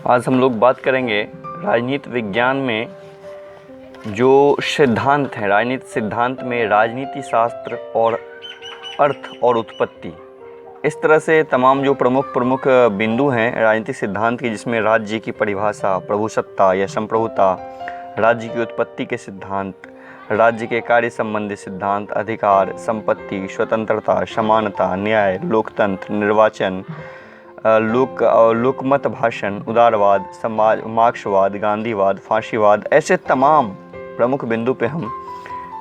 आज हम लोग बात करेंगे राजनीति विज्ञान में जो सिद्धांत हैं। राजनीति सिद्धांत में राजनीति शास्त्र और अर्थ और उत्पत्ति, इस तरह से तमाम जो प्रमुख बिंदु हैं राजनीतिक सिद्धांत के, जिसमें राज्य की परिभाषा, प्रभुसत्ता या संप्रभुता, राज्य की उत्पत्ति के सिद्धांत, राज्य के कार्य संबंधी सिद्धांत, अधिकार, संपत्ति, स्वतंत्रता, समानता, न्याय, लोकतंत्र, निर्वाचन, लोकमत भाषण, उदारवाद, समाज, मार्क्सवाद, गांधीवाद, फांसीवाद, ऐसे तमाम प्रमुख बिंदु पे हम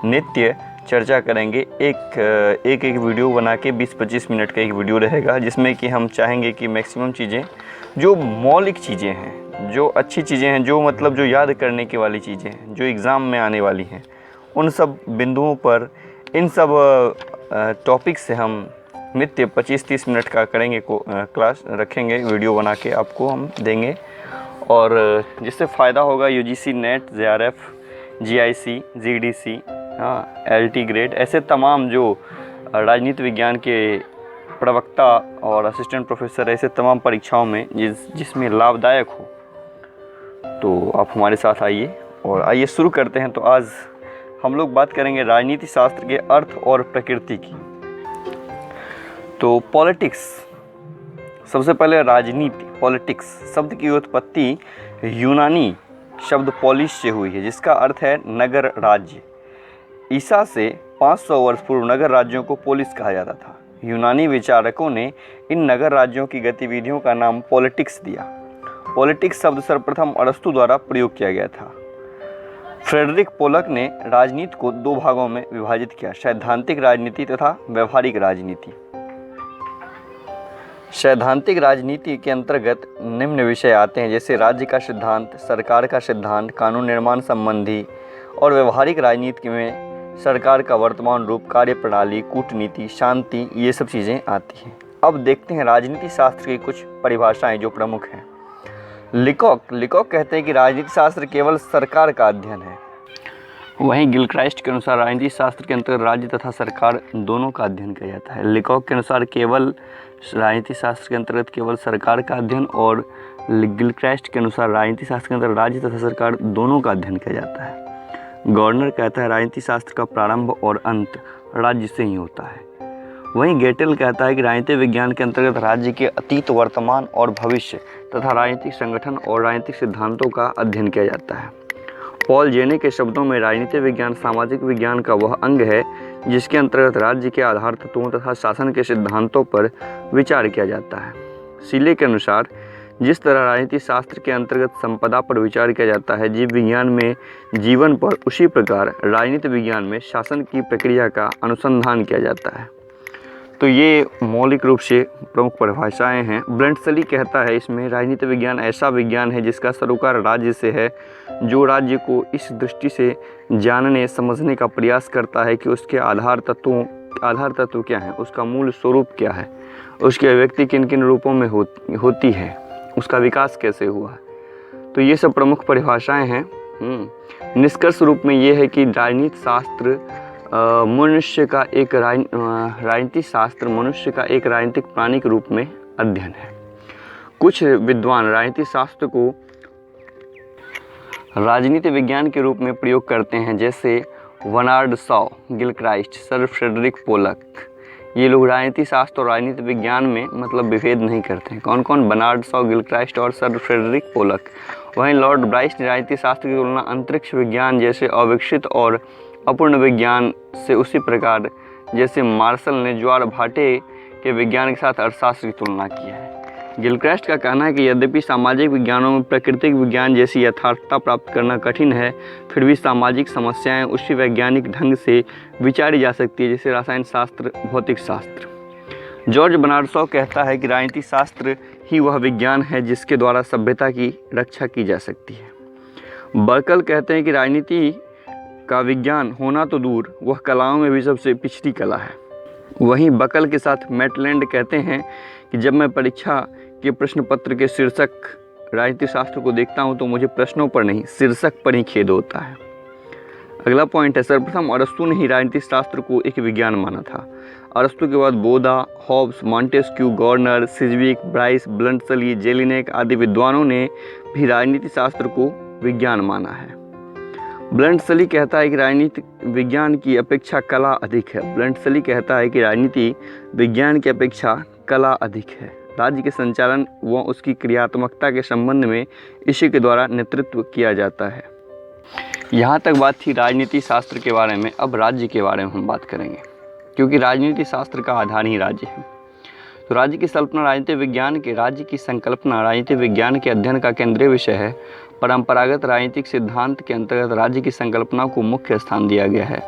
नित्य चर्चा करेंगे। एक वीडियो बना के 20-25 मिनट का एक वीडियो रहेगा, जिसमें कि हम चाहेंगे कि मैक्सिमम चीज़ें, जो मौलिक चीज़ें हैं, जो अच्छी चीज़ें हैं, जो मतलब जो याद करने की वाली चीज़ें हैं, जो एग्ज़ाम में आने वाली हैं, उन सब बिंदुओं पर, इन सब टॉपिक से हम नित्य 25-30 मिनट का करेंगे क्लास रखेंगे, वीडियो बना के आपको हम देंगे, और जिससे फ़ायदा होगा UGC net, JRF, GIC, GDC, LT grade, ऐसे तमाम जो राजनीति विज्ञान के प्रवक्ता और असिस्टेंट प्रोफेसर, ऐसे तमाम परीक्षाओं में जिसमें लाभदायक हो, तो आप हमारे साथ आइए। और आइए शुरू करते हैं। तो आज हम लोग बात करेंगे राजनीति शास्त्र के अर्थ और प्रकृति की। तो पॉलिटिक्स, सबसे पहले राजनीति, पॉलिटिक्स शब्द की उत्पत्ति यूनानी शब्द पोलिस से हुई है, जिसका अर्थ है नगर राज्य। ईसा से 500 वर्ष पूर्व नगर राज्यों को पोलिस कहा जाता था। यूनानी विचारकों ने इन नगर राज्यों की गतिविधियों का नाम पॉलिटिक्स दिया। पॉलिटिक्स शब्द सर्वप्रथम अरस्तु द्वारा प्रयोग किया गया था। फ्रेडरिक पोलक ने राजनीति को दो भागों में विभाजित किया, सैद्धांतिक राजनीति तथा व्यवहारिक राजनीति। सैद्धांतिक राजनीति के अंतर्गत निम्न विषय आते हैं, जैसे राज्य का सिद्धांत, सरकार का सिद्धांत, कानून निर्माण संबंधी, और व्यवहारिक राजनीति में सरकार का वर्तमान रूप, कार्यप्रणाली, कूटनीति, शांति, ये सब चीज़ें आती हैं। अब देखते हैं राजनीति शास्त्र की कुछ परिभाषाएं जो प्रमुख हैं। लिकॉक कहते हैं कि राजनीति शास्त्र केवल सरकार का अध्ययन है। वहीं गिलक्राइस्ट के अनुसार राजनीति शास्त्र के अंतर्गत राज्य तथा सरकार दोनों का अध्ययन किया जाता है। लिकॉक के अनुसार केवल राजनीति शास्त्र के अंतर्गत केवल सरकार का अध्ययन, और गिलक्राइस्ट के अनुसार राजनीति शास्त्र के अंतर्गत राज्य तथा सरकार दोनों का अध्ययन किया जाता है। गवर्नर कहता है राजनीति शास्त्र का प्रारंभ और अंत राज्य से ही होता है। वहीं गेटेल कहता है कि राजनीतिक विज्ञान के अंतर्गत राज्य के अतीत, वर्तमान और भविष्य तथा राजनीतिक संगठन और राजनीतिक सिद्धांतों का अध्ययन किया जाता है। पॉल जेने के शब्दों में राजनीतिक विज्ञान सामाजिक विज्ञान का वह अंग है जिसके अंतर्गत राज्य के आधार तत्वों तथा शासन के सिद्धांतों पर विचार किया जाता है। सीले के अनुसार जिस तरह राजनीति शास्त्र के अंतर्गत संपदा पर विचार किया जाता है जीव विज्ञान में जीवन पर, उसी प्रकार राजनीति विज्ञान में शासन की प्रक्रिया का अनुसंधान किया जाता है। तो ये मौलिक रूप से प्रमुख परिभाषाएं हैं। ब्लंटसली कहता है इसमें राजनीति विज्ञान ऐसा विज्ञान है जिसका सरोकार राज्य से है, जो राज्य को इस दृष्टि से जानने समझने का प्रयास करता है कि उसके आधार तत्व क्या हैं, उसका मूल स्वरूप क्या है, उसकी अभिव्यक्ति किन किन रूपों में होती है, उसका विकास कैसे हुआ है। तो ये सब प्रमुख परिभाषाएं हैं। निष्कर्ष रूप में ये है कि राजनीति शास्त्र मनुष्य का एक राजनीति शास्त्र मनुष्य का एक राजनीतिक प्राणी के रूप में अध्ययन है। कुछ विद्वान राजनीति शास्त्र को राजनीति विज्ञान के रूप में प्रयोग करते हैं, जैसे Bernard Shaw, Gilchrist, sir Frederick Pollock. ये लोग राजनीति शास्त्र और राजनीति विज्ञान में मतलब विभेद नहीं करते हैं। कौन कौन? बर्नार्ड शॉ, गिलक्राइस्ट और सर फ्रेडरिक पोलक। वहीं लॉर्ड ब्राइस ने राजनीति शास्त्र की तुलना अंतरिक्ष विज्ञान जैसे अविकसित और अपूर्ण विज्ञान से उसी प्रकार जैसे मार्शल ने ज्वार भाटे के विज्ञान के साथ अर्थशास्त्र की तुलना की है। गिलक्राइस्ट का कहना है कि यद्यपि सामाजिक विज्ञानों में प्राकृतिक विज्ञान जैसी यथार्थता प्राप्त करना कठिन है, फिर भी सामाजिक समस्याएं उसी वैज्ञानिक ढंग से विचारी जा सकती है जैसे रसायन शास्त्र, भौतिक शास्त्र। जॉर्ज बर्नार्ड शॉ कहता है कि राजनीति शास्त्र ही वह विज्ञान है जिसके द्वारा सभ्यता की रक्षा की जा सकती है। बर्कल कहते हैं कि राजनीति का विज्ञान होना तो दूर, वह कलाओं में भी सबसे पिछड़ी कला है। वहीं बकल के साथ मैटलैंड कहते हैं कि जब मैं परीक्षा के प्रश्न पत्र के शीर्षक राजनीति शास्त्र को देखता हूं तो मुझे प्रश्नों पर नहीं शीर्षक पर ही खेद होता है। अगला पॉइंट है, सर्वप्रथम अरस्तु ने ही राजनीतिक शास्त्र को एक विज्ञान माना था। अरस्तु के बाद बोधा, Hobbs, Montesquieu, Gorner, सिजविक, Bryce, ब्लंटसली, Jellinek आदि विद्वानों ने भी राजनीति शास्त्र को विज्ञान माना है। ब्लंटसली कहता है कि राजनीति विज्ञान की अपेक्षा कला अधिक है। ब्लंटसली कहता है कि राजनीति विज्ञान की अपेक्षा कला अधिक है। राज्य के संचालन व उसकी क्रियात्मकता के संबंध में इसी के द्वारा नेतृत्व किया जाता है। यहाँ तक बात थी राजनीति शास्त्र के बारे में। अब राज्य के बारे में हम बात करेंगे, क्योंकि राजनीति शास्त्र का आधार ही राज्य है। तो राज्य की कल्पना राजनीतिक विज्ञान के राज्य की संकल्पना राजनीतिक विज्ञान के अध्ययन का केंद्रीय विषय है। परंपरागत राजनीतिक सिद्धांत के अंतर्गत राज्य की संकल्पना को मुख्य स्थान दिया गया है।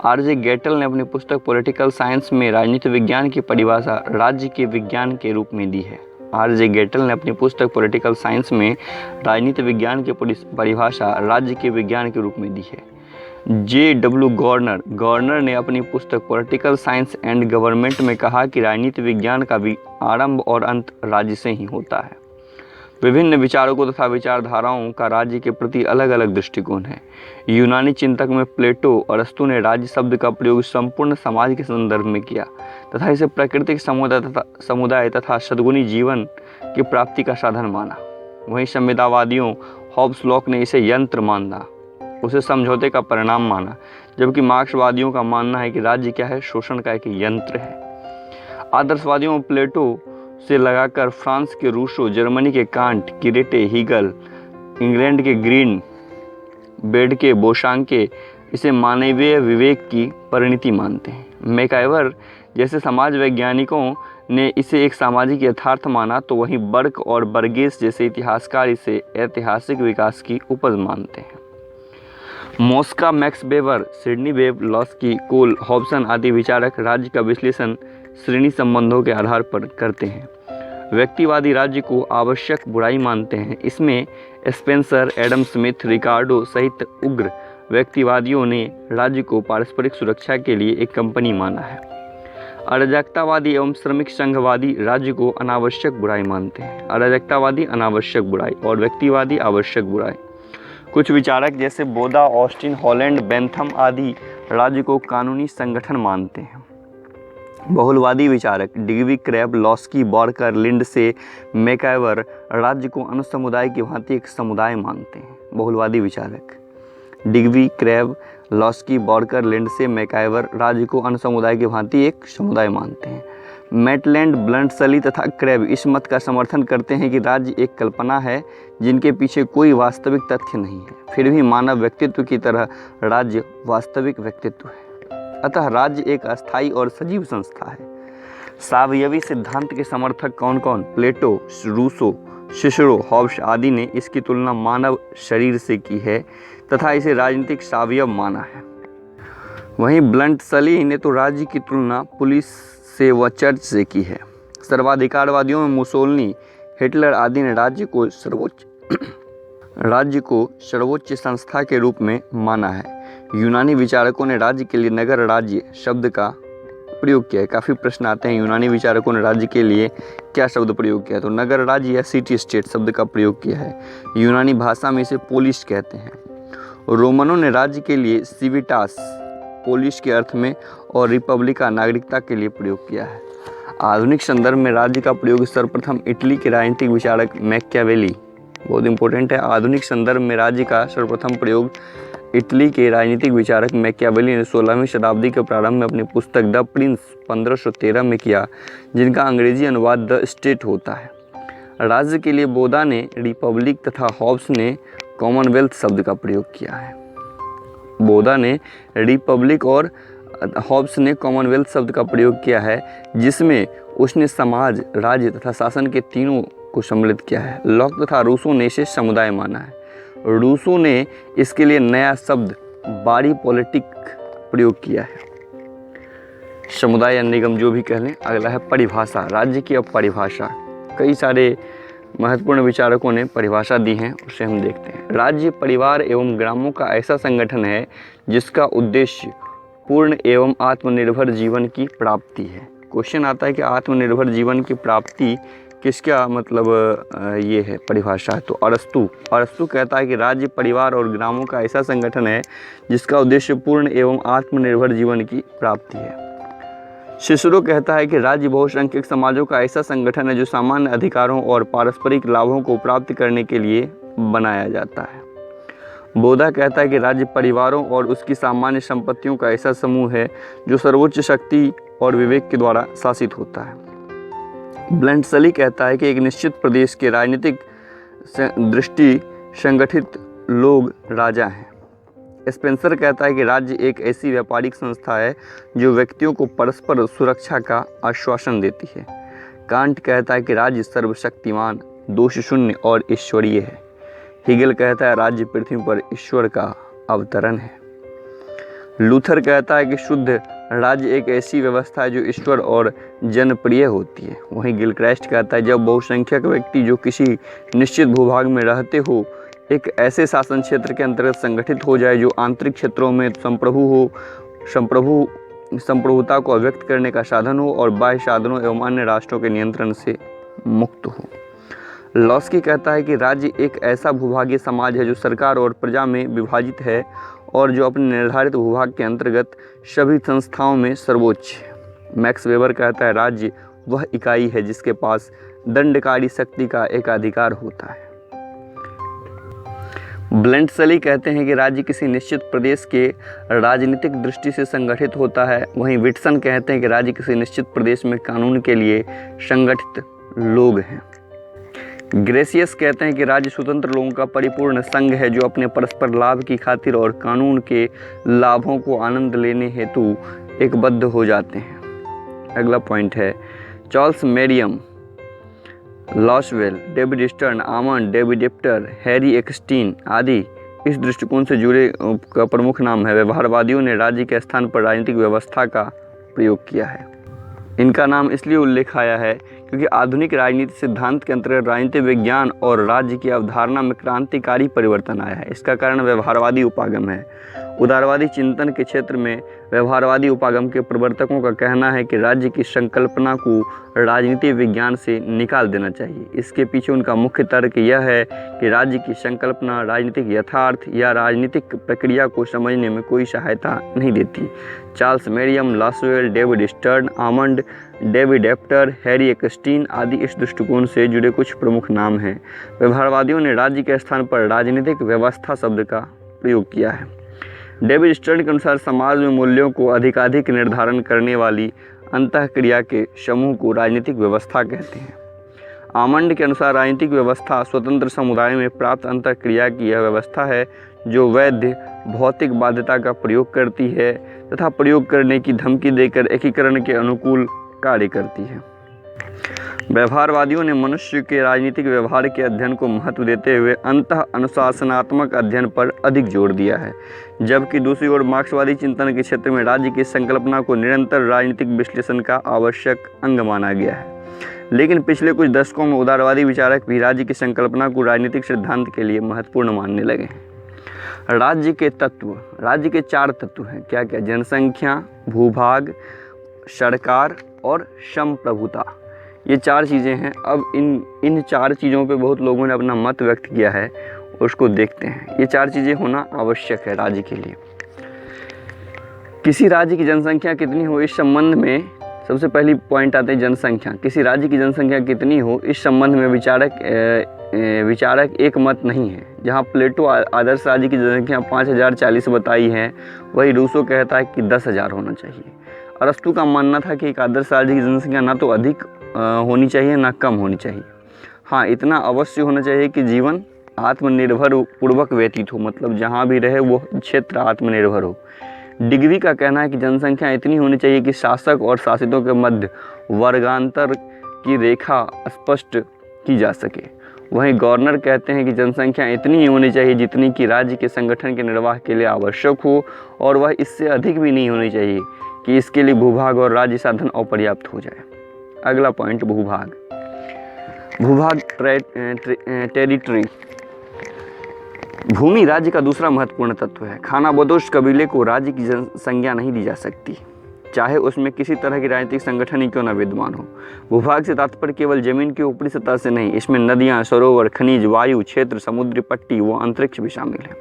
आरजे गेटल ने अपनी पुस्तक पॉलिटिकल साइंस में राजनीतिक विज्ञान की परिभाषा राज्य के विज्ञान के रूप में दी है। आरजे गेटल ने अपनी पुस्तक पॉलिटिकल साइंस में राजनीतिक विज्ञान की परिभाषा राज्य के विज्ञान के रूप में दी है। J.W. गॉर्नर ने अपनी पुस्तक पॉलिटिकल साइंस एंड गवर्नमेंट में कहा कि राजनीति विज्ञान का भी आरंभ और अंत राज्य से ही होता है। विभिन्न विचारकों तथा विचारधाराओं का राज्य के प्रति अलग अलग दृष्टिकोण है। यूनानी चिंतक में प्लेटो, अरस्तु ने राज्य शब्द का प्रयोग संपूर्ण समाज के संदर्भ में किया तथा इसे प्राकृतिक समुदाय तथा सद्गुणी जीवन की प्राप्ति का साधन माना। वहीं संविदावादियों हॉब्स लॉक ने इसे यंत्र माना, उसे समझौते का परिणाम माना, जबकि मार्क्सवादियों का मानना है कि राज्य क्या है, शोषण का एक यंत्र है। आदर्शवादियों में प्लेटो से लगाकर फ्रांस के रूसो, जर्मनी के कांट, किरेटे, हीगल, इंग्लैंड के ग्रीन, बेडके, बोशांके इसे मानवीय विवेक की परिणति मानते हैं। मैकाइवर जैसे समाज वैज्ञानिकों ने इसे एक सामाजिक यथार्थ माना, तो वहीं बर्क और बर्गेस जैसे इतिहासकार इसे ऐतिहासिक विकास की उपज मानते हैं। Mosca, Max Weber, Sidney Webb, Laski, Cole, Hobson आदि विचारक राज्य का विश्लेषण श्रेणी संबंधों के आधार पर करते हैं। व्यक्तिवादी राज्य को आवश्यक बुराई मानते हैं। इसमें स्पेंसर, एडम स्मिथ, रिकार्डो सहित उग्र व्यक्तिवादियों ने राज्य को पारस्परिक सुरक्षा के लिए एक कंपनी माना है। अराजकतावादी एवं श्रमिक संघवादी राज्य को अनावश्यक बुराई मानते हैं। अराजकतावादी अनावश्यक बुराई और व्यक्तिवादी आवश्यक बुराई। कुछ विचारक जैसे बोधा, ऑस्टिन, हॉलैंड, बेंथम आदि राज्य को कानूनी संगठन मानते हैं। बहुलवादी विचारक डिग्वी, क्रैब, लॉस्की, बॉर्कर, लिंडसे, मैकाइवर राज्य को अन्य समुदाय की भांति एक समुदाय मानते हैं। बहुलवादी विचारक डिग्वी, क्रैब, लॉस्की, बॉर्कर, लिंडसे, मैकाइवर राज्य को अन्य समुदाय की भांति एक समुदाय मानते हैं। मैटलैंड, ब्लंटसली तथा क्रैब इस मत का समर्थन करते हैं कि राज्य एक कल्पना है जिनके पीछे कोई वास्तविक तथ्य नहीं है। फिर भी मानव व्यक्तित्व की तरह राज्य वास्तविक व्यक्तित्व है। अतः राज्य एक अस्थायी और सजीव संस्था है। सावयवी सिद्धांत के समर्थक कौन कौन? प्लेटो, रूसो, सिसरो, हॉब्स आदि ने इसकी तुलना मानव शरीर से की है तथा इसे राजनीतिक सावयव माना है। वहीं ब्लंटसली ने तो राज्य की तुलना पुलिस से व चर्च से की है। सर्वाधिकारवादियों में मुसोलिनी, हिटलर आदि ने राज्य को सर्वोच्च संस्था के रूप में माना है। यूनानी विचारकों ने राज्य के लिए नगर राज्य शब्द का प्रयोग किया है। काफ़ी प्रश्न आते हैं, यूनानी विचारकों ने राज्य के लिए क्या शब्द प्रयोग किया है? तो नगर राज्य या सिटी स्टेट शब्द का प्रयोग किया है। यूनानी भाषा में इसे पोलिस कहते हैं। रोमनों ने राज्य के लिए सिविटास पोलिस के अर्थ में और रिपब्लिका नागरिकता के लिए प्रयोग किया है। आधुनिक संदर्भ में राज्य का प्रयोग सर्वप्रथम इटली के राजनीतिक विचारक मैकियावेली, बहुत इंपॉर्टेंट है, आधुनिक संदर्भ में राज्य का सर्वप्रथम प्रयोग इटली के राजनीतिक विचारक मैकियावेली ने 16वीं शताब्दी के प्रारंभ में अपनी पुस्तक द प्रिंस 1513 में किया, जिनका अंग्रेजी अनुवाद द स्टेट होता है। राज्य के लिए बोधा ने रिपब्लिक तथा हॉब्स ने कॉमनवेल्थ शब्द का प्रयोग किया है। बोधा ने रिपब्लिक और हॉब्स ने कॉमनवेल्थ शब्द का प्रयोग किया है, जिसमें उसने समाज, राज्य तथा शासन के तीनों को सम्मिलित किया है। लॉक तथा रूसो ने इसे समुदाय माना है। रूसो ने इसके लिए नया शब्द बाडी पॉलिटिक प्रयोग किया है। समुदाय या निगम जो भी कह लें। अगला है परिभाषा, राज्य की अब परिभाषा। कई सारे महत्वपूर्ण विचारकों ने परिभाषा दी है, उसे हम देखते हैं। राज्य परिवार एवं ग्रामों का ऐसा संगठन है जिसका उद्देश्य पूर्ण एवं आत्मनिर्भर जीवन की प्राप्ति है। क्वेश्चन आता है कि आत्मनिर्भर जीवन की प्राप्ति किसका मतलब ये है परिभाषा है? तो अरस्तु कहता है कि राज्य परिवार और ग्रामों का ऐसा संगठन है जिसका उद्देश्य पूर्ण एवं आत्मनिर्भर जीवन की प्राप्ति है। सिसरो कहता है कि राज्य बहुसंख्यक समाजों का ऐसा संगठन है जो सामान्य अधिकारों और पारस्परिक लाभों को प्राप्त करने के लिए बनाया जाता है। बोधा कहता है कि राज्य परिवारों और उसकी सामान्य संपत्तियों का ऐसा समूह है जो सर्वोच्च शक्ति और विवेक के द्वारा शासित होता है। ब्लेंडसली कहता है कि एक निश्चित प्रदेश के राजनीतिक दृष्टि संगठित लोग राजा हैं। स्पेंसर कहता है कि राज्य एक ऐसी व्यापारिक संस्था है जो व्यक्तियों को परस्पर सुरक्षा का आश्वासन देती है। कांट कहता है कि राज्य सर्वशक्तिमान, दोष शून्य और ईश्वरीय है। हिगल कहता है राज्य पृथ्वी पर ईश्वर का अवतरण है। लूथर कहता है कि शुद्ध राज्य एक ऐसी व्यवस्था है जो ईश्वर और जनप्रिय होती है। वहीं गिलक्राइस्ट कहता है जब बहुसंख्यक व्यक्ति जो किसी निश्चित भूभाग में रहते हो एक ऐसे शासन क्षेत्र के अंतर्गत संगठित हो जाए जो आंतरिक क्षेत्रों में संप्रभुता को अव्यक्त करने का साधन हो और बाह्य साधनों एवं अन्य राष्ट्रों के नियंत्रण से मुक्त हो। लॉस्की कहता है कि राज्य एक ऐसा भूभागीय समाज है जो सरकार और प्रजा में विभाजित है और जो अपने निर्धारित भूभाग के अंतर्गत सभी संस्थाओं में सर्वोच्च है। मैक्स वेबर कहता है राज्य वह इकाई है जिसके पास दंडकारी शक्ति का एकाधिकार होता है। ब्लेंडसली कहते हैं कि राज्य किसी निश्चित प्रदेश के राजनीतिक दृष्टि से संगठित होता है। वहीं विटसन कहते हैं कि राज्य किसी निश्चित प्रदेश में कानून के लिए संगठित लोग हैं। ग्रेसियस कहते हैं कि राज्य स्वतंत्र लोगों का परिपूर्ण संघ है जो अपने परस्पर लाभ की खातिर और कानून के लाभों को आनंद लेने हेतु एकबद्ध हो जाते हैं। अगला पॉइंट है Charles Merriam, Lasswell, David Easton, Almond, David Apter, Harry Eckstein आदि इस दृष्टिकोण से जुड़े का प्रमुख नाम है। व्यवहारवादियों ने राज्य के स्थान पर राजनीतिक व्यवस्था का प्रयोग किया है। इनका नाम इसलिए उल्लेख आया है क्योंकि आधुनिक राजनीति सिद्धांत के अंतर्गत राजनीतिक विज्ञान और राज्य की अवधारणा में क्रांतिकारी परिवर्तन आया है। इसका कारण व्यवहारवादी उपागम है। उदारवादी चिंतन के क्षेत्र में व्यवहारवादी उपागम के प्रवर्तकों का कहना है कि राज्य की संकल्पना को राजनीतिक विज्ञान से निकाल देना चाहिए। इसके पीछे उनका मुख्य तर्क यह है कि राज्य की संकल्पना राजनीतिक यथार्थ या राजनीतिक प्रक्रिया को समझने में कोई सहायता नहीं देती। Charles Merriam, Lasswell, David Easton, Almond, David Apter, Harry Eckstein आदि इस दृष्टिकोण से जुड़े कुछ प्रमुख नाम हैं। व्यवहारवादियों ने राज्य के स्थान पर राजनीतिक व्यवस्था शब्द का प्रयोग किया है। डेविड स्टर्न के अनुसार समाज में मूल्यों को अधिकाधिक निर्धारण करने वाली अंतःक्रिया के समूह को राजनीतिक व्यवस्था कहते हैं। आमंड के अनुसार राजनीतिक व्यवस्था स्वतंत्र समुदाय में प्राप्त अंतःक्रिया की यह व्यवस्था है जो वैध भौतिक बाध्यता का प्रयोग करती है तथा प्रयोग करने की धमकी देकर एकीकरण के अनुकूल कार्य करती है। व्यवहारवादियों ने मनुष्य के राजनीतिक व्यवहार के अध्ययन को महत्व देते हुए अंतः अनुशासनात्मक अध्ययन पर अधिक जोर दिया है, जबकि दूसरी ओर मार्क्सवादी चिंतन के क्षेत्र में राज्य की संकल्पना को निरंतर राजनीतिक विश्लेषण का आवश्यक अंग माना गया है। लेकिन पिछले कुछ दशकों में उदारवादी विचारक भी राज्य की संकल्पना को राजनीतिक सिद्धांत के लिए महत्वपूर्ण मानने लगे हैं। राज्य के तत्व, राज्य के 4 तत्व हैं। क्या क्या? जनसंख्या, भूभाग, सरकार और संप्रभुता। ये 4 चीज़ें हैं। अब इन 4 चीज़ों पे बहुत लोगों ने अपना मत व्यक्त किया है, उसको देखते हैं। ये 4 चीज़ें होना आवश्यक है राज्य के लिए। किसी राज्य की जनसंख्या कितनी हो, इस संबंध में सबसे पहली पॉइंट आते हैं जनसंख्या। किसी राज्य की जनसंख्या कितनी हो, इस संबंध में विचारक एक मत नहीं है। जहाँ प्लेटो आदर्श राज्य की जनसंख्या 5040 बताई है, वही रूसो कहता है कि 10,000 होना चाहिए। अरस्तु का मानना था कि एक आदर्श राज्य की जनसंख्या ना तो अधिक होनी चाहिए ना कम होनी चाहिए। हाँ, इतना अवश्य होना चाहिए कि जीवन आत्मनिर्भर पूर्वक व्यतीत हो, मतलब जहाँ भी रहे वो क्षेत्र आत्मनिर्भर हो। डिग्री का कहना है कि जनसंख्या इतनी होनी चाहिए कि शासक और शासितों के मध्य वर्गांतर की रेखा स्पष्ट की जा सके। वहीं गवर्नर कहते हैं कि जनसंख्या इतनी ही होनी चाहिए जितनी कि राज्य के संगठन के निर्वाह के लिए आवश्यक हो, और वह इससे अधिक भी नहीं होनी चाहिए कि इसके लिए भूभाग और राज्य साधन अपर्याप्त हो जाए। अगला पॉइंट भूभाग। भूभाग टेरिटरी, भूमि राज्य का दूसरा महत्वपूर्ण तत्व है। खानाबदोश कबीले को राज्य की संज्ञा नहीं दी जा सकती। चाहे उसमें किसी तरह की राजनीतिक संगठन ही क्यों न विद्यमान हो। भूभाग से तात्पर्य केवल जमीन की ऊपरी सतह से नहीं, इसमें नदियाँ, सरोवर, खनिज, वायु क्षेत्र, समुद्री पट्टी व अंतरिक्ष भी शामिल है।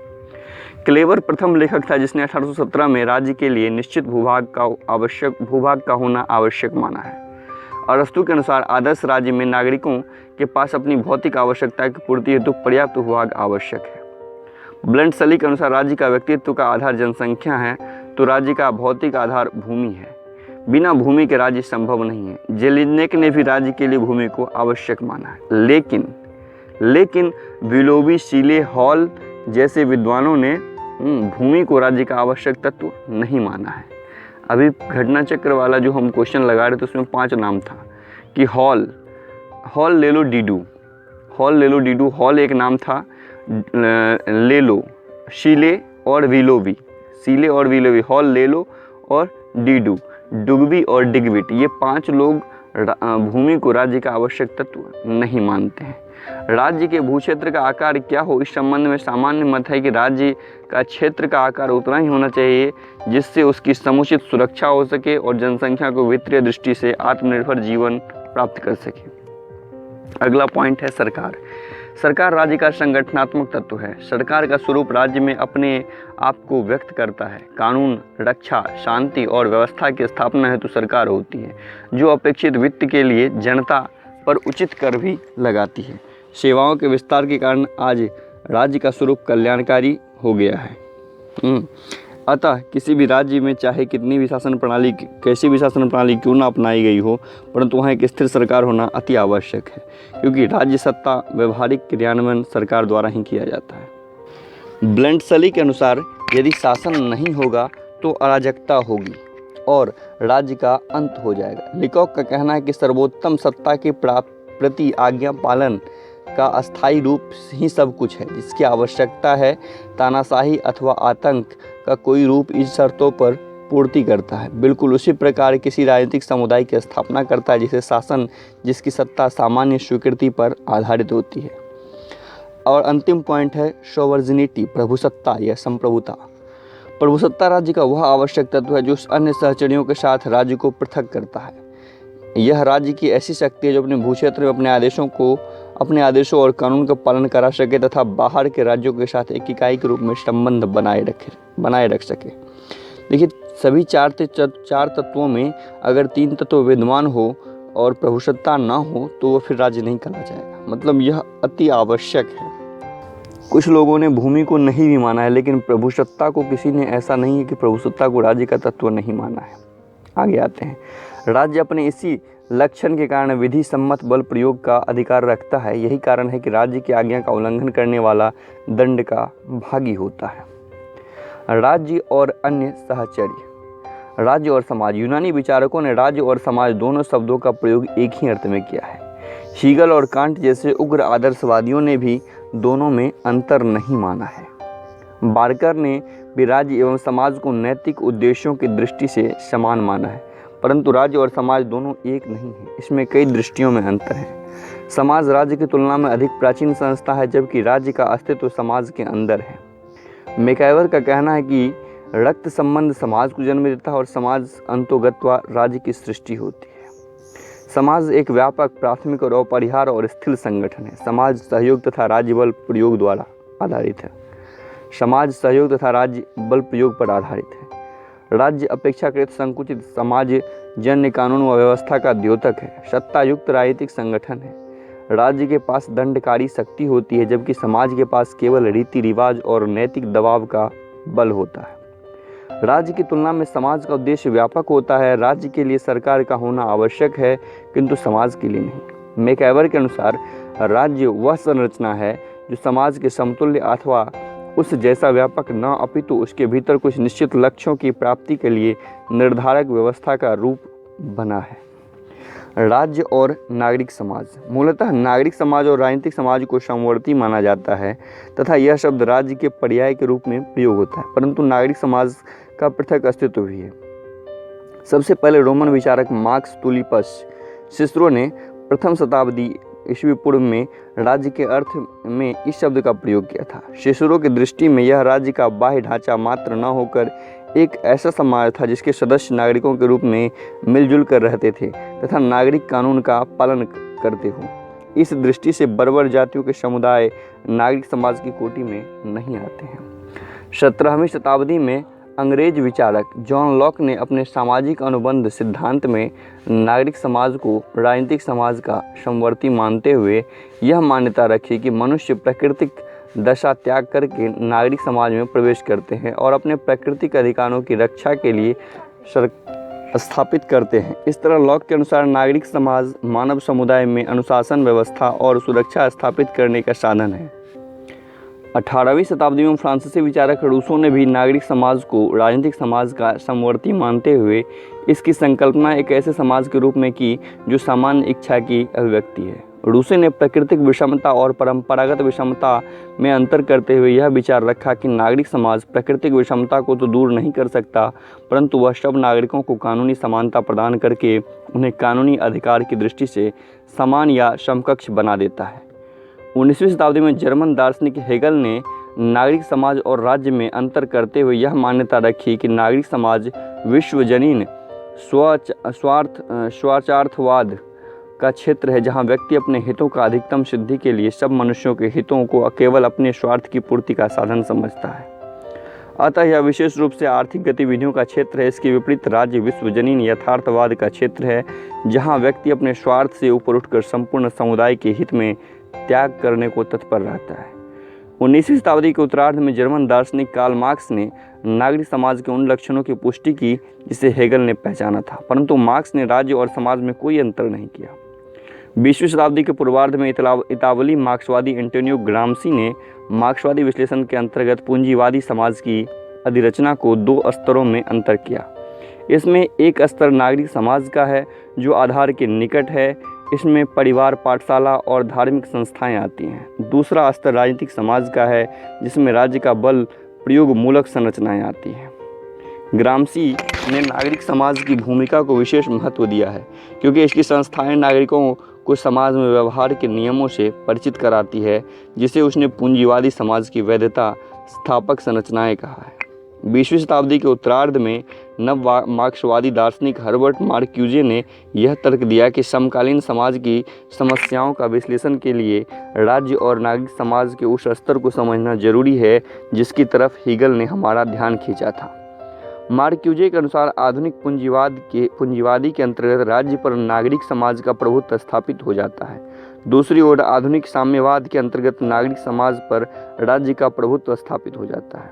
क्लेवर प्रथम लेखक था जिसने 1817 में राज्य के लिए निश्चित भूभाग का होना आवश्यक माना है। अरस्तु के अनुसार आदर्श राज्य में नागरिकों के पास अपनी भौतिक आवश्यकता की पूर्ति हेतु पर्याप्त भूभाग आवश्यक है। ब्लंट सली के अनुसार राज्य का व्यक्तित्व का आधार जनसंख्या है तो राज्य का भौतिक आधार भूमि है। बिना भूमि के राज्य संभव नहीं है। जेलिनेक ने भी राज्य के लिए भूमि को आवश्यक माना है, लेकिन विलोबी, शीले, हॉल जैसे विद्वानों ने भूमि को राज्य का आवश्यक तत्व नहीं माना है। अभी घटना चक्र वाला जो हम क्वेश्चन लगा रहे थे उसमें 5 नाम था कि हॉल लेलो डीडू, हॉल एक नाम था, लेलो, शीले और विलोबी, हॉल, लेलो और डीडू, डुगबी और डिगविट, ये 5 लोग भूमि को राज्य का आवश्यक तत्व नहीं मानते हैं। राज्य के भूक्षेत्र का आकार क्या हो, इस संबंध में सामान्य मत है कि राज्य का क्षेत्र का आकार उतना ही होना चाहिए जिससे उसकी समुचित सुरक्षा हो सके और जनसंख्या को वित्तीय दृष्टि से आत्मनिर्भर जीवन प्राप्त कर सके। अगला पॉइंट है सरकार राज्य का संगठनात्मक तत्व है। सरकार का स्वरूप राज्य में अपने आप को व्यक्त करता है। कानून, रक्षा, शांति और व्यवस्था की स्थापना हेतु सरकार होती है, जो अपेक्षित वित्त के लिए जनता पर उचित कर भी लगाती है। सेवाओं के विस्तार के कारण आज राज्य का स्वरूप कल्याणकारी हो गया है। अतः किसी भी राज्य में चाहे कैसी भी शासन प्रणाली क्यों ना अपनाई गई हो, परंतु वहाँ एक स्थिर सरकार होना अति आवश्यक है, क्योंकि राज्य सत्ता व्यवहारिक क्रियान्वयन सरकार द्वारा ही किया जाता है। ब्लंट सली के अनुसार यदि शासन नहीं होगा तो अराजकता होगी और राज्य का अंत हो जाएगा। लिकॉक का कहना है कि सर्वोत्तम सत्ता के प्रति आज्ञा पालन का अस्थायी रूप ही सब कुछ है। जिसकी आवश्यकता है तानाशाही अथवा आतंक का कोई रूप इस शर्तों पर पूर्ति करता है। बिल्कुल उसी प्रकार किसी राजनीतिक समुदाय की स्थापना करता है जिसे शासन, जिसकी सत्ता सामान्य स्वीकृति पर आधारित होती है। और अंतिम पॉइंट है सोवर्जिनिटी, प्रभुसत्ता या संप्रभुता। प्रभुसत्ता राज्य का वह आवश्यक तत्व है जो अन्य सहचर्यों के साथ राज्य को पृथक करता है। यह राज्य की ऐसी शक्ति है जो अपने भूक्षेत्र में अपने आदेशों और कानून का पालन करा सके तथा बाहर के राज्यों के साथ एक इकाई के रूप में संबंध बनाए रख सके। देखिए, सभी चार तत्वों में अगर 3 तत्व विद्यमान हो और प्रभुसत्ता ना हो तो वह फिर राज्य नहीं कहा जाएगा। मतलब यह अति आवश्यक है। कुछ लोगों ने भूमि को नहीं भी माना है, लेकिन प्रभुसत्ता को किसी ने ऐसा नहीं है कि प्रभुसत्ता को राज्य का तत्व नहीं माना है। आगे आते हैं। राज्य अपने इसी लक्षण के कारण विधि सम्मत बल प्रयोग का अधिकार रखता है। यही कारण है कि राज्य की आज्ञा का उल्लंघन करने वाला दंड का भागी होता है। राज्य और अन्य साहचर्य। राज्य और समाज। यूनानी विचारकों ने राज्य और समाज दोनों शब्दों का प्रयोग एक ही अर्थ में किया है। हीगल और कांट जैसे उग्र आदर्शवादियों ने भी दोनों में अंतर नहीं माना है। बार्कर ने भी राज्य एवं समाज को नैतिक उद्देश्यों की दृष्टि से समान माना है, परंतु राज्य और समाज दोनों एक नहीं है। इसमें कई दृष्टियों में अंतर है। समाज राज्य की तुलना में अधिक प्राचीन संस्था है, जबकि राज्य का अस्तित्व समाज के अंदर है। मैकाइवर का कहना है कि रक्त संबंध समाज को जन्म देता है और समाज अंतोगत्वा राज्य की सृष्टि होती है। समाज एक व्यापक, प्राथमिक और अपरिहार्य और स्थिर संगठन है। समाज सहयोग तथा राज्य बल प्रयोग द्वारा आधारित है। समाज सहयोग तथा राज्य बल प्रयोग पर आधारित है। राज्य अपेक्षाकृत संकुचित समाज जन्य कानून व व्यवस्था का द्योतक है। सत्तायुक्त राजनीतिक संगठन है। राज्य के पास दंडकारी शक्ति होती है, जबकि समाज के पास केवल रीति रिवाज और नैतिक दबाव का बल होता है। राज्य की तुलना में समाज का उद्देश्य व्यापक होता है। राज्य के लिए सरकार का होना आवश्यक है, किंतु समाज के लिए नहीं। मैकाइवर के अनुसार राज्य वह संरचना है जो समाज के समतुल्य अथवा उस जैसा व्यापक न अपितु उसके भीतर कुछ निश्चित लक्ष्यों की प्राप्ति के लिए निर्धारक व्यवस्था का रूप बना है। राज्य और नागरिक समाज। मूलतः नागरिक समाज और राजनीतिक समाज को समवर्ती माना जाता है तथा यह शब्द राज्य के पर्याय के रूप में प्रयोग होता है, परंतु नागरिक समाज का पृथक अस्तित्व भी है। सबसे पहले रोमन विचारक मार्क्स तुलिपस सिसरो ने प्रथम शताब्दी ईस्वी पूर्व में राज्य के अर्थ में इस शब्द का प्रयोग किया था। सिसरो की दृष्टि में यह राज्य का बाह्य ढांचा मात्र न होकर एक ऐसा समाज था जिसके सदस्य नागरिकों के रूप में मिलजुल कर रहते थे तथा नागरिक कानून का पालन करते हो। इस दृष्टि से बर्बर जातियों के समुदाय नागरिक समाज की कोटि में नहीं आते हैं। 17वीं शताब्दी में अंग्रेज विचारक जॉन लॉक ने अपने सामाजिक अनुबंध सिद्धांत में नागरिक समाज को राजनीतिक समाज का समवर्ती मानते हुए यह मान्यता रखी कि मनुष्य प्राकृतिक दशा त्याग करके नागरिक समाज में प्रवेश करते हैं और अपने प्राकृतिक अधिकारों की रक्षा के लिए स्थापित करते हैं। इस तरह लॉक के अनुसार नागरिक समाज मानव समुदाय में अनुशासन व्यवस्था और सुरक्षा स्थापित करने का साधन है। 18वीं शताब्दी में फ्रांसीसी विचारक रूसो ने भी नागरिक समाज को राजनीतिक समाज का समवर्ती मानते हुए इसकी संकल्पना एक ऐसे समाज के रूप में की जो सामान्य इच्छा की अभिव्यक्ति है। रूसो ने प्राकृतिक विषमता और परंपरागत विषमता में अंतर करते हुए यह विचार रखा कि नागरिक समाज प्राकृतिक विषमता को तो दूर नहीं कर सकता, परंतु वह सब नागरिकों को कानूनी समानता प्रदान करके उन्हें कानूनी अधिकार की दृष्टि से समान या समकक्ष बना देता है। 19वीं शताब्दी में जर्मन दार्शनिक हेगल ने नागरिक समाज और राज्य में अंतर करते हुए यह मान्यता रखी कि नागरिक समाज विश्वजनीन स्वार्थवाद का क्षेत्र है, जहां व्यक्ति अपने हितों का अधिकतम सिद्धि के लिए सब मनुष्यों के हितों को केवल अपने स्वार्थ की पूर्ति का साधन समझता है। अतः यह विशेष रूप से आर्थिक गतिविधियों का क्षेत्र है। इसके विपरीत राज्य विश्वजनीन यथार्थवाद का क्षेत्र है, जहां व्यक्ति अपने स्वार्थ से ऊपर उठकर संपूर्ण समुदाय के हित में त्याग करने को तत्पर रहता है। 19वीं शताब्दी के उत्तरार्ध में जर्मन दार्शनिक कार्ल मार्क्स ने नागरिक समाज के उन लक्षणों की पुष्टि की जिसे हेगल ने पहचाना था, परंतु मार्क्स ने राज्य और समाज में कोई अंतर नहीं किया। 20वीं शताब्दी के पूर्वार्ध में इतालवी मार्क्सवादी एंटोनियो ग्राम्सी ने मार्क्सवादी विश्लेषण के अंतर्गत पूंजीवादी समाज की अधिरचना को 2 स्तरों में अंतर किया। इसमें एक स्तर नागरिक समाज का है जो आधार के निकट है। इसमें परिवार, पाठशाला और धार्मिक संस्थाएं आती हैं। दूसरा स्तर राजनीतिक समाज का है जिसमें राज्य का बल प्रयोग मूलक संरचनाएं आती हैं। ग्राम्सी ने नागरिक समाज की भूमिका को विशेष महत्व दिया है क्योंकि इसकी संस्थाएं नागरिकों को समाज में व्यवहार के नियमों से परिचित कराती है, जिसे उसने पूंजीवादी समाज की वैधता स्थापक संरचनाएं कहा है। 20वीं शताब्दी के उत्तरार्ध में नव मार्क्सवादी दार्शनिक हर्बर्ट मार्क्यूजे ने यह तर्क दिया कि समकालीन समाज की समस्याओं का विश्लेषण के लिए राज्य और नागरिक समाज के उस स्तर को समझना जरूरी है जिसकी तरफ हेगल ने हमारा ध्यान खींचा था। मार्क्यूजे के अनुसार आधुनिक पूंजीवादी के अंतर्गत राज्य पर नागरिक समाज का प्रभुत्व स्थापित हो जाता है। दूसरी ओर आधुनिक साम्यवाद के अंतर्गत नागरिक समाज पर राज्य का प्रभुत्व स्थापित हो जाता है।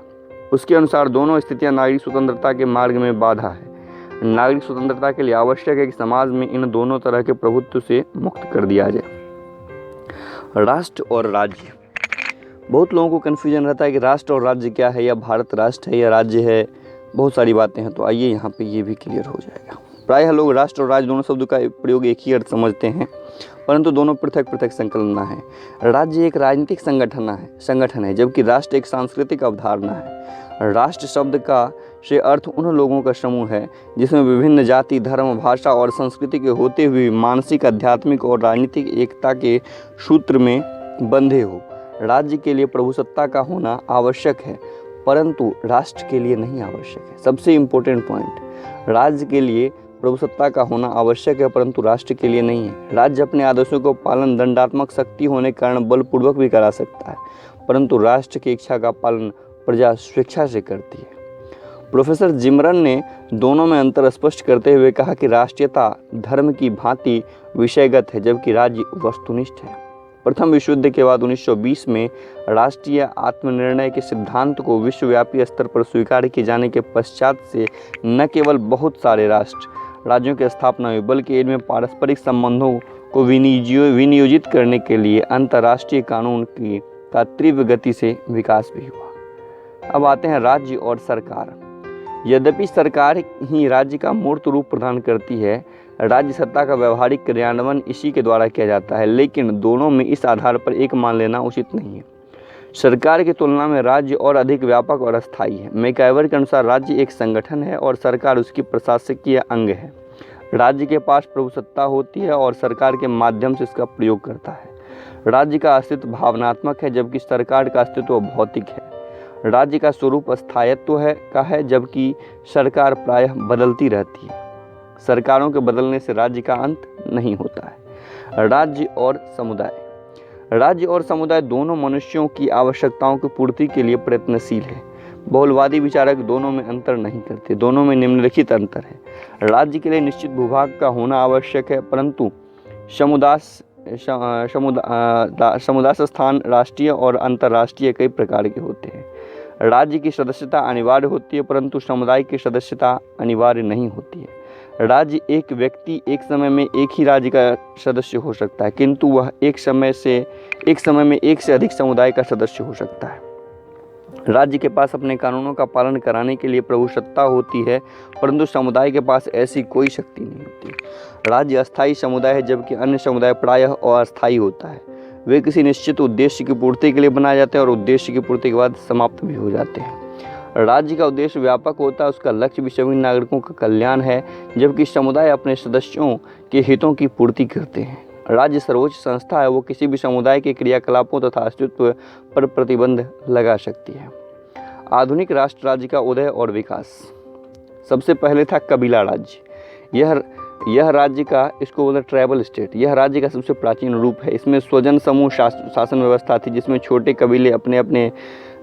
उसके अनुसार दोनों स्थितियां नागरिक स्वतंत्रता के मार्ग में बाधा है। नागरिक स्वतंत्रता के लिए आवश्यक है कि समाज में इन दोनों तरह के प्रभुत्व से मुक्त कर दिया जाए। राष्ट्र और राज्य, बहुत लोगों को कन्फ्यूजन रहता है कि राष्ट्र और राज्य क्या है, या भारत राष्ट्र है या राज्य है, बहुत सारी बातें हैं। तो आइए यहाँ पे ये भी क्लियर हो जाएगा। प्रायः लोग राष्ट्र और राज्य दोनों शब्दों का प्रयोग एक ही अर्थ समझते हैं, परंतु दोनों पृथक पृथक संकल्पना है। राज्य एक राजनीतिक संगठन है जबकि राष्ट्र एक सांस्कृतिक अवधारणा है। राष्ट्र शब्द का से अर्थ उन लोगों का समूह है जिसमें विभिन्न जाति, धर्म, भाषा और संस्कृति के होते हुए मानसिक, आध्यात्मिक और राजनीतिक एकता के सूत्र में बंधे हो। राज्य के लिए प्रभुसत्ता का होना आवश्यक है परंतु राष्ट्र के लिए नहीं आवश्यक है। सबसे इम्पोर्टेंट पॉइंट, राज्य के लिए प्रभुसत्ता का होना आवश्यक है परंतु राष्ट्र के लिए नहीं है। राज्य अपने आदेशों को पालन दंडात्मक शक्ति होने के कारण बलपूर्वक भी करा सकता है, परंतु राष्ट्र की इच्छा का पालन प्रजा स्वेच्छा से करती है। प्रोफेसर जिमरन ने दोनों में अंतर स्पष्ट करते हुए कहा कि राष्ट्रीयता धर्म की भांति विषयगत है जबकि राज्य वस्तुनिष्ठ है। प्रथम विश्व युद्ध के बाद 1920 में राष्ट्रीय आत्मनिर्णय के सिद्धांत को विश्वव्यापी स्तर पर स्वीकार किए जाने के पश्चात से न केवल बहुत सारे राज्यों की स्थापना हुई बल्कि इनमें पारस्परिक संबंधों को विनियोजित करने के लिए अंतर्राष्ट्रीय कानून का तीव्र गति से विकास भी हुआ। अब आते हैं राज्य और सरकार। यद्यपि सरकार ही राज्य का मूर्त रूप प्रदान करती है, राज्य सत्ता का व्यवहारिक क्रियान्वयन इसी के द्वारा किया जाता है, लेकिन दोनों में इस आधार पर एक मान लेना उचित नहीं है। सरकार की तुलना में राज्य और अधिक व्यापक और अस्थायी है। मैकाइवर के अनुसार राज्य एक संगठन है और सरकार उसकी प्रशासकीय अंग है। राज्य के पास प्रभुसत्ता होती है और सरकार के माध्यम से इसका प्रयोग करता है। राज्य का अस्तित्व भावनात्मक है जबकि सरकार का अस्तित्व भौतिक है। राज्य का स्वरूप स्थायित्व का है, जबकि सरकार प्रायः बदलती रहती है। सरकारों के बदलने से राज्य का अंत नहीं होता है। राज्य और समुदाय दोनों मनुष्यों की आवश्यकताओं की पूर्ति के लिए प्रयत्नशील है। बहुलवादी विचारक दोनों में अंतर नहीं करते, दोनों में निम्नलिखित अंतर है। राज्य के लिए निश्चित भूभाग का होना आवश्यक है, परंतु समुदाय स्थान राष्ट्रीय और अंतर्राष्ट्रीय कई प्रकार के होते हैं। राज्य की सदस्यता अनिवार्य होती है, परंतु समुदाय की सदस्यता अनिवार्य नहीं होती है। राज्य एक व्यक्ति एक समय में एक ही राज्य का सदस्य हो सकता है, किंतु वह एक समय में एक से अधिक समुदाय का सदस्य हो सकता है। राज्य के पास अपने कानूनों का पालन कराने के लिए प्रभुसत्ता होती है, परंतु समुदाय के पास ऐसी कोई शक्ति नहीं होती। राज्य अस्थायी समुदाय है, जबकि अन्य समुदाय प्रायः अस्थायी होता है। वे किसी निश्चित उद्देश्य की पूर्ति के लिए बनाए जाते हैं और उद्देश्य की पूर्ति के बाद समाप्त भी हो जाते हैं। राज्य का उद्देश्य व्यापक होता है, उसका लक्ष्य भी सभी नागरिकों का कल्याण है, जबकि समुदाय अपने सदस्यों के हितों की पूर्ति करते हैं। राज्य सर्वोच्च संस्था है, वो किसी भी समुदाय के क्रियाकलापों तथा अस्तित्व पर प्रतिबंध लगा सकती है। आधुनिक राष्ट्र राज्य का उदय और विकास। सबसे पहले था कबीला राज्य। यह राज्य का, इसको बोलते ट्राइबल स्टेट, यह राज्य का सबसे प्राचीन रूप है। इसमें स्वजन समूह शासन व्यवस्था थी, जिसमें छोटे कबीले अपने अपने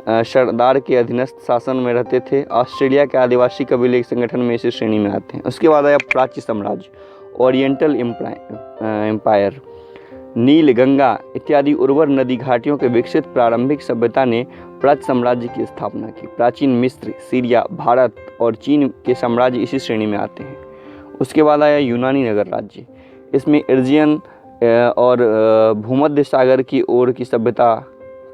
सरदार के अधीनस्थ शासन में रहते थे। ऑस्ट्रेलिया के आदिवासी कबीले संगठन में इसी श्रेणी में आते हैं। उसके बाद आया प्राची साम्राज्य, ओरिएंटल एम्पायर। नील, गंगा इत्यादि उर्वर नदी घाटियों के विकसित प्रारंभिक सभ्यता ने प्राच्य साम्राज्य की स्थापना की। प्राचीन मिस्र, सीरिया, भारत और चीन के साम्राज्य इसी श्रेणी में आते हैं। उसके बाद आया यूनानी नगर राज्य। इसमें एजियन और भूमध्य सागर की ओर की सभ्यता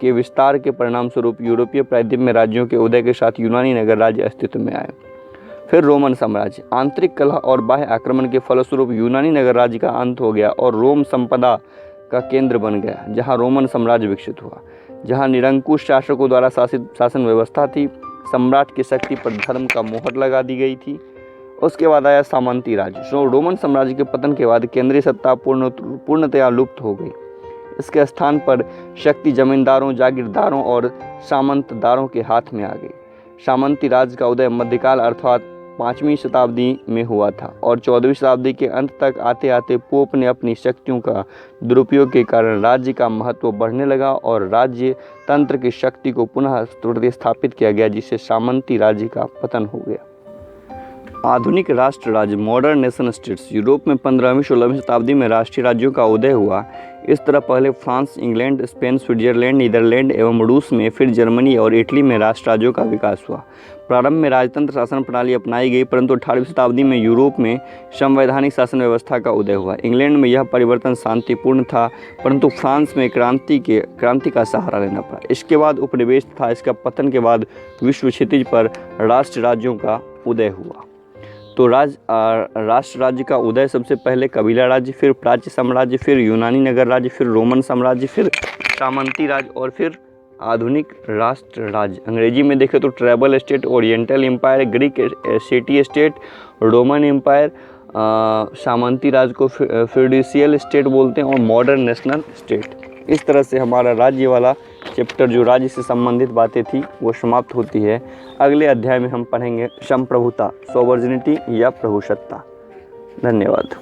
के विस्तार के परिणाम स्वरूप यूरोपीय प्रायद्वीप राज्यों के उदय के साथ यूनानी नगर राज्य अस्तित्व में आए। फिर रोमन साम्राज्य। आंतरिक कलह और बाह्य आक्रमण के फलस्वरूप यूनानी नगर राज्य का अंत हो गया और रोम संपदा का केंद्र बन गया, जहां रोमन साम्राज्य विकसित हुआ, जहां निरंकुश शासकों द्वारा शासित शासन व्यवस्था थी। सम्राट की शक्ति पर धर्म का मोहर लगा दी गई थी। उसके बाद आया सामंती राज्य। रोमन साम्राज्य के पतन के बाद केंद्रीय सत्ता पूर्णतया लुप्त हो गई। इसके स्थान पर शक्ति जमींदारों, जागीरदारों और सामंतदारों के हाथ में आ गई। सामंती राज्य का उदय मध्यकाल अर्थात 5वीं शताब्दी में हुआ था और 14वीं शताब्दी के अंत तक आते आते पोप ने अपनी शक्तियों का दुरुपयोग के कारण राज्य का महत्व बढ़ने लगा और राज्य तंत्र की शक्ति को पुनः प्रतिस्थापित किया गया, जिससे सामंती राज्य का पतन हो गया। आधुनिक राष्ट्र राज्य, मॉडर्न नेशन स्टेट्स। यूरोप में 15वीं-16वीं शताब्दी में राष्ट्रीय राज्यों का उदय हुआ। इस तरह पहले France, England, Spain, Switzerland, Netherland एवं रूस में, फिर जर्मनी और इटली में राष्ट्र राज्यों का विकास हुआ। प्रारंभ में राजतंत्र शासन प्रणाली अपनाई गई, परंतु 18वीं शताब्दी में यूरोप में संवैधानिक शासन व्यवस्था का उदय हुआ। इंग्लैंड में यह परिवर्तन शांतिपूर्ण था, परंतु फ्रांस में क्रांति का सहारा लेना पड़ा। इसके बाद उपनिवेश था। इसका पतन के बाद विश्व क्षितिज पर राष्ट्र राज्यों का उदय हुआ। तो राष्ट्र राज्य का उदय सबसे पहले कबीला राज्य, फिर प्राच्य साम्राज्य, फिर यूनानी नगर राज्य, फिर रोमन साम्राज्य, फिर सामंती राज्य और फिर आधुनिक राष्ट्र राज्य। अंग्रेजी में देखें तो tribal state, oriental empire, Greek city state, Roman empire, सामंती राज्य को फ्यूडिशियल स्टेट बोलते हैं और मॉडर्न नेशनल स्टेट। इस तरह से हमारा राज्य वाला चैप्टर, जो राज्य से संबंधित बातें थी, वो समाप्त होती है। अगले अध्याय में हम पढ़ेंगे संप्रभुता, सॉवर्जिनिटी या प्रभुसत्ता। धन्यवाद।